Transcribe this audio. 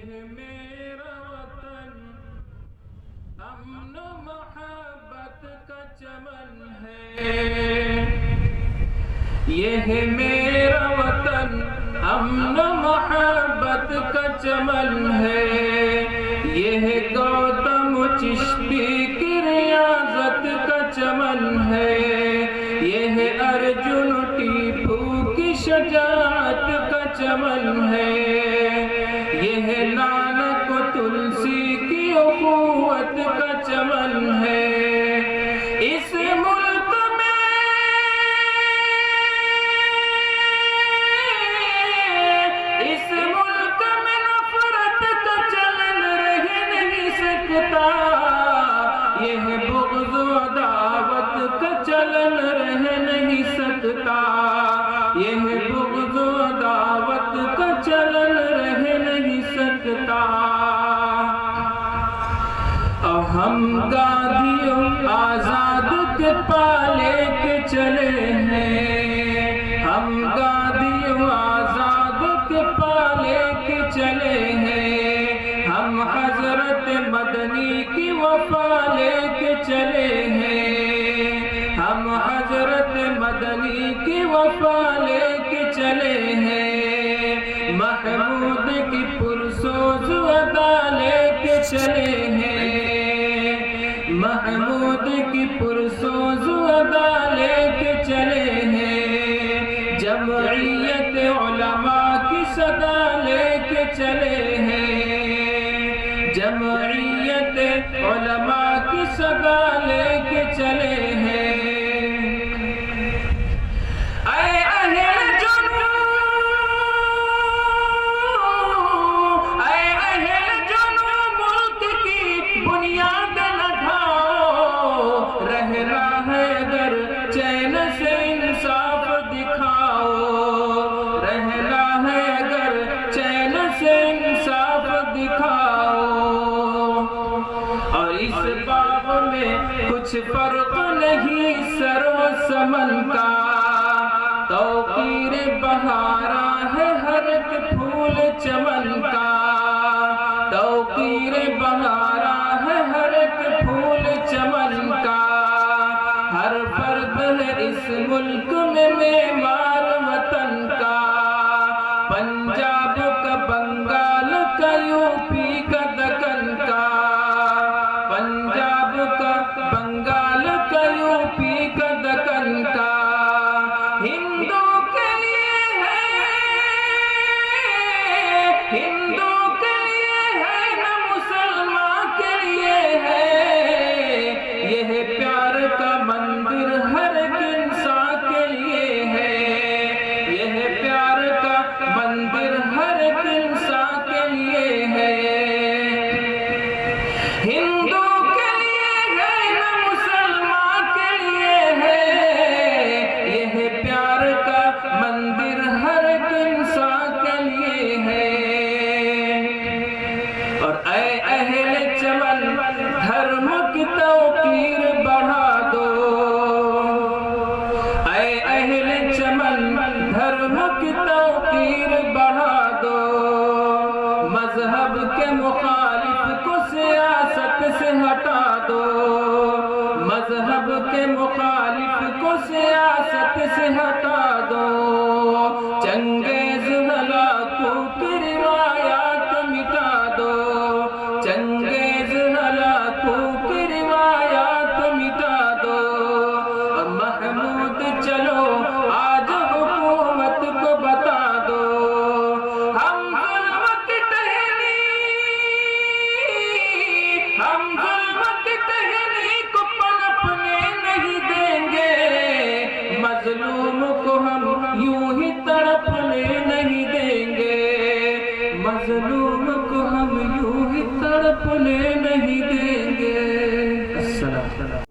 یہ میرا وطن امن و محبت کا چمن ہے، یہ میرا وطن امن و محبت کا چمن ہے، یہ گوتم چشتی کی ریاضت کا چمن ہے، یہ ارجن ٹیپو کی شجاعت کا چمن ہے، یہ نانک تلسی کی اخوت کا چمن ہے۔ اس ملک میں نفرت کا چلن رہ نہیں سکتا، یہ بغض و عداوت کا چلن رہ نہیں سکتا، یہ بغض و عداوت کا چلن رہ نہیں سکتا۔ اور ہم گاندھیوں آزاد کے پالے کے چلے ہیں، ہم گاندھیوں آزاد کے پالے کے چلے ہیں، ہم حضرت مدنی کی وفا لے کے چلے ہیں، ہم حضرت مدنی کی وفا لے کے چلے ہیں، محمود کی پرسوز ادا لے کے چلے ہیں، محمود کی پرسوز ادا لے کے چلے ہیں، جمعیت علماء کی صدا لے کے چلے ہیں، جمعیت علماء کی صدا لے کے چلے ہیں۔ اے اہل جنو ملک کی بنیاد نہ ڈھاؤ، رہنا ہے اگر چین سے انصاف دکھاؤ، رہنا ہے اگر چین سے انصاف دکھاؤ۔ اور اس باب میں کچھ فرق نہیں سر و سمن کا، توقیر بہارا ہے ہر ایک پھول چمن کا، توقیر بہارا ہے ہر ایک پھول چمن کا، ہر فرد ہے اس ملک میں معمار وطن کا، پنجاب کا، بنگال کا، یوپی کا، دکن کا، پنجاب کا، بنگال کا، یوپی کا، دکن کا، ہندو کے لیے ہے، ہندو کے لیے ہے نہ مسلمان کے لیے ہے، یہ پیار کا مندر ہر ایک انسان کے لیے ہے، یہ پیار کا مندر ہر ایک انسان کے لیے ہے، ہندو کے لیے ہے نہ مسلمان کے لیے ہے، یہ پیار کا مندر ہر ایک انسان کے لیے ہے۔ اور اے اہل چمن دھرم کی توقیر بڑھا دو، اے اہل چمن دھرم کی توقیر بڑھا دو، مذہب کے مخالف کو سیاست سے ہٹا دو، مذہب کے مخالف کو سیاست سے ہٹا دو، چنگیز ہلاکوں کی روایات مٹا دو، چنگیز ہلاکوں کی روایات مٹا دو، اور محمود چلو آج حکومت کو بتا دو، ہم ظلم کی ٹہنی، ہم ظلم کی ٹہنی کو پنپنے نہیں دیں گے، مظلوم کو ہم یوں ہی تڑپنے نہیں دیں گے، مظلوم کو ہم یوں ہی تڑپنے نہیں دیں گے۔ السلام